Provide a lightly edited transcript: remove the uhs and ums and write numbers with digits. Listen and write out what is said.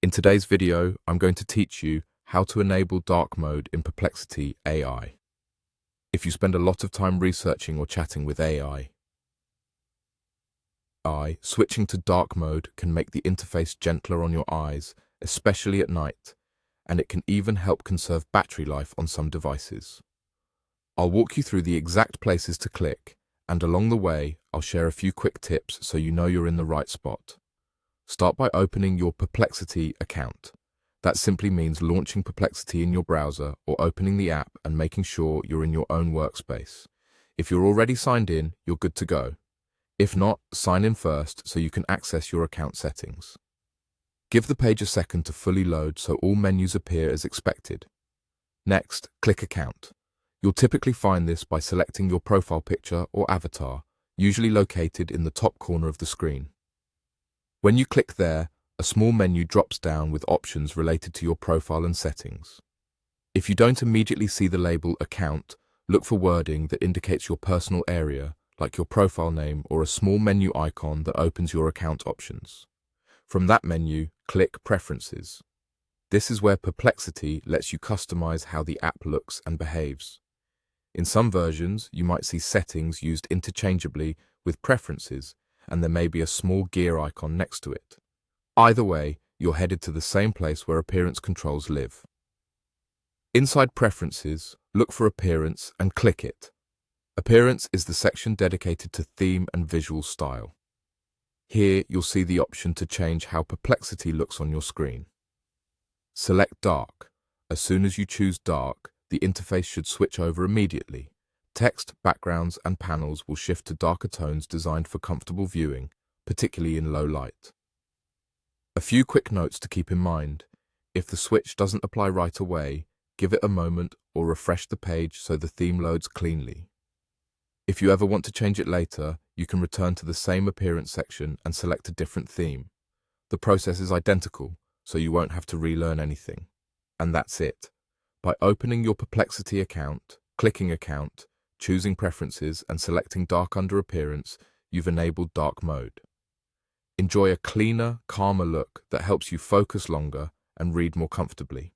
In today's video, I'm going to teach you how to enable dark mode in Perplexity AI. If you spend a lot of time researching or chatting with AI, switching to dark mode can make the interface gentler on your eyes, especially at night, and it can even help conserve battery life on some devices. I'll walk you through the exact places to click, and along the way, I'll share a few quick tips so you know you're in the right spot. Start by opening your Perplexity account. That simply means launching Perplexity in your browser or opening the app and making sure you're in your own workspace. If you're already signed in, you're good to go. If not, sign in first so you can access your account settings. Give the page a second to fully load so all menus appear as expected. Next, click Account. You'll typically find this by selecting your profile picture or avatar, usually located in the top corner of the screen. When you click there, a small menu drops down with options related to your profile and settings. If you don't immediately see the label Account, look for wording that indicates your personal area, like your profile name or a small menu icon that opens your account options. From that menu, click Preferences. This is where Perplexity lets you customize how the app looks and behaves. In some versions, you might see settings used interchangeably with preferences, and there may be a small gear icon next to it. Either way, you're headed to the same place where appearance controls live. Inside Preferences, look for Appearance and click it. Appearance is the section dedicated to theme and visual style. Here, you'll see the option to change how Perplexity looks on your screen. Select Dark. As soon as you choose Dark, the interface should switch over immediately. Text, backgrounds, and panels will shift to darker tones designed for comfortable viewing, particularly in low light. A few quick notes to keep in mind. If the switch doesn't apply right away, give it a moment or refresh the page so the theme loads cleanly. If you ever want to change it later, you can return to the same appearance section and select a different theme. The process is identical, so you won't have to relearn anything. And that's it. By opening your Perplexity account, clicking Account, choosing Preferences and selecting Dark under Appearance, you've enabled dark mode. Enjoy a cleaner, calmer look that helps you focus longer and read more comfortably.